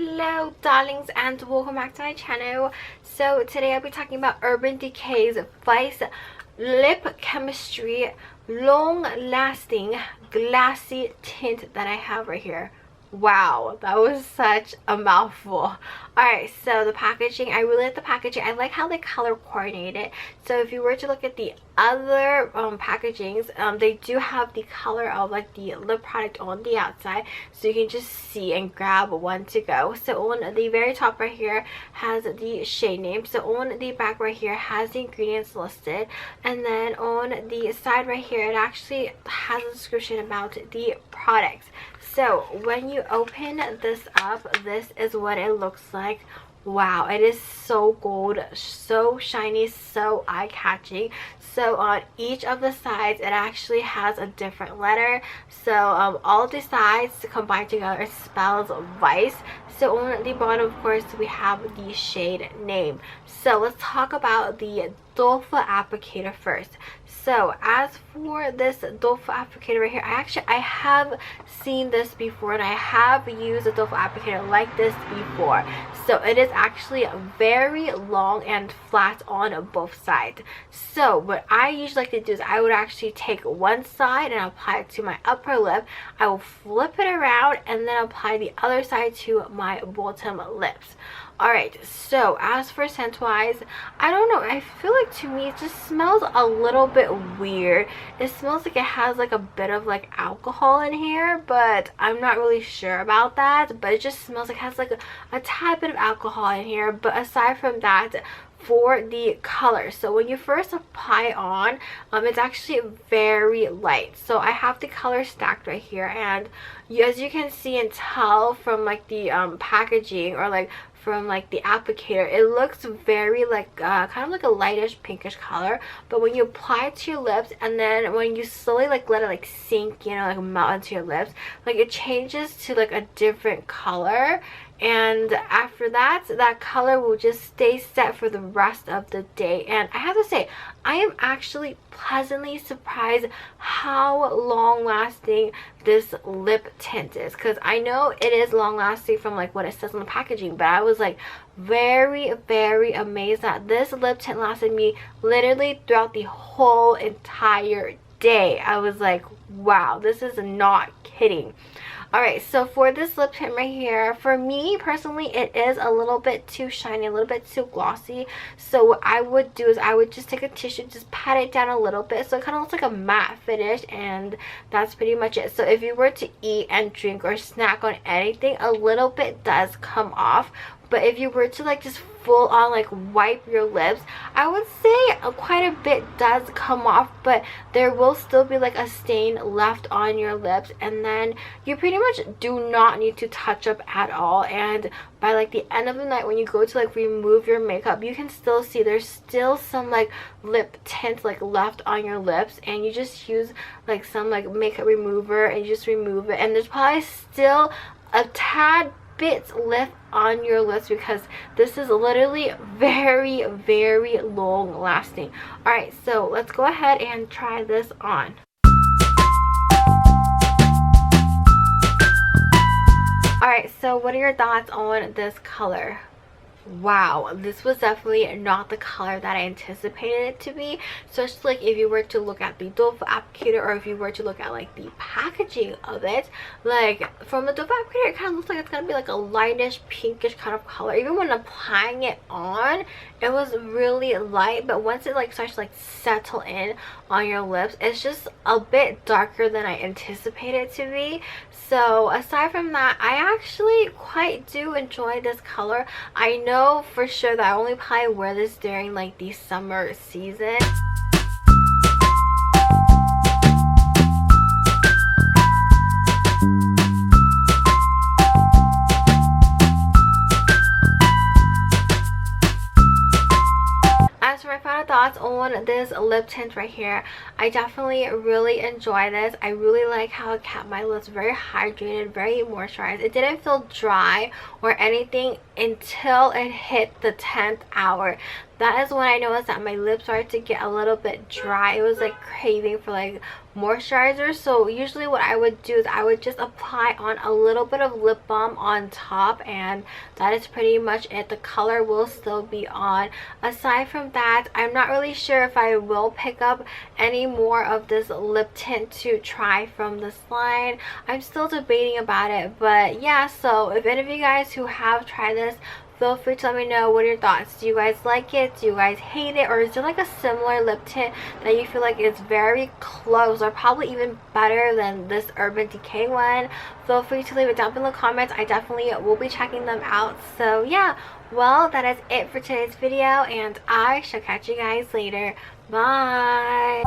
Hello darlings, and welcome back to my channel. So today I'll be talking about Urban Decay's Vice Lip Chemistry long lasting glassy tint that I have right here. Wow, that was such a mouthful. Alright, so the packaging, I really like the packaging. I like how they color coordinate it. So if you were to look at the other packagings, they do have the color of like the lip product on the outside, so you can just see and grab one to go. So on the very top right here has the shade name. So on the back right here has the ingredients listed, and then on the side right here it actually has a description about the products. So when you open this up, this is what it looks like. Wow, it is so gold, so shiny, so eye-catching. So on each of the sides it actually has a different letter. So all of the sides combined together spells Vice. So on the bottom, of course, we have the shade name. So let's talk about the Dolpha applicator first. So as for this Dolpha applicator right here, I have seen this before, and I have used a Dolpha applicator like this before. So it is actually very long and flat on both sides. So what I usually like to do is I would actually take one side and apply it to my upper lip. I will flip it around and then apply the other side to my bottom lips. Alright, so as for scent wise, I don't know, I feel like to me it just smells a little bit weird. It smells like it has like a bit of like alcohol in here, but I'm not really sure about that. But it just smells like it has like a tad bit of alcohol in here. But aside from that, for the color, so when you first apply on, it's actually very light. So I have the color stacked right here, and as you can see and tell from like the packaging, or like from like the applicator, it looks very like kind of like a lightish pinkish color. But when you apply it to your lips, and then when you slowly like let it like sink, you know, like melt into your lips, like it changes to like a different color. And after that, that color will just stay set for the rest of the day. And I have to say, I am actually pleasantly surprised how long lasting this lip tint is, because I know it is long lasting from like what it says on the packaging, but I was like very amazed that this lip tint lasted me literally throughout the whole entire day. I was like, wow, this is not kidding. Alright, so for this lip tint right here, for me personally, it is a little bit too shiny, a little bit too glossy. So what I would do is I would just take a tissue, just pat it down a little bit so it kind of looks like a matte finish, and that's pretty much it. So if you were to eat and drink or snack on anything, a little bit does come off. But if you were to like just full on like wipe your lips, I would say quite a bit does come off, but there will still be like a stain left on your lips, and then you pretty much do not need to touch up at all. And by like the end of the night, when you go to like remove your makeup, you can still see there's still some like lip tint like left on your lips, and you just use like some like makeup remover and you just remove it, and there's probably still a tad bits left on your lips, because this is literally very long lasting. Alright, so let's go ahead and try this on. Alright, so what are your thoughts on this color? Wow, this was definitely not the color that I anticipated it to be. Especially like if you were to look at the Dolpha applicator, or if you were to look at like the packaging of it, like from the Dolpha applicator, it kind of looks like it's gonna be like a lightish pinkish kind of color. Even when applying it on, it was really light, but once it like starts to like settle in on your lips, it's just a bit darker than I anticipated it to be. So aside from that, I actually quite do enjoy this color. I know for sure that I only probably wear this during like the summer season. As for my final thoughts on this lip tint right here, I definitely really enjoy this. I really like how it kept my lips very hydrated, very moisturized. It didn't feel dry or anything until it hit the 10th hour. that is when I noticed that my lips started to get a little bit dry. It was like craving for like moisturizer. So usually what I would do is I would just apply on a little bit of lip balm on top, and that is pretty much it. The color will still be on. Aside from that, I'm not really sure if I will pick up any more of this lip tint to try from this line. I'm still debating about it, but yeah. So if any of you guys who have tried this, feel free to let me know what are your thoughts. Do you guys like it? Do you guys hate it? Or is there like a similar lip tint that you feel like is very close or probably even better than this Urban Decay one? Feel free to leave it down in the comments. I definitely will be checking them out. So yeah, well, that is it for today's video, and I shall catch you guys later. Bye!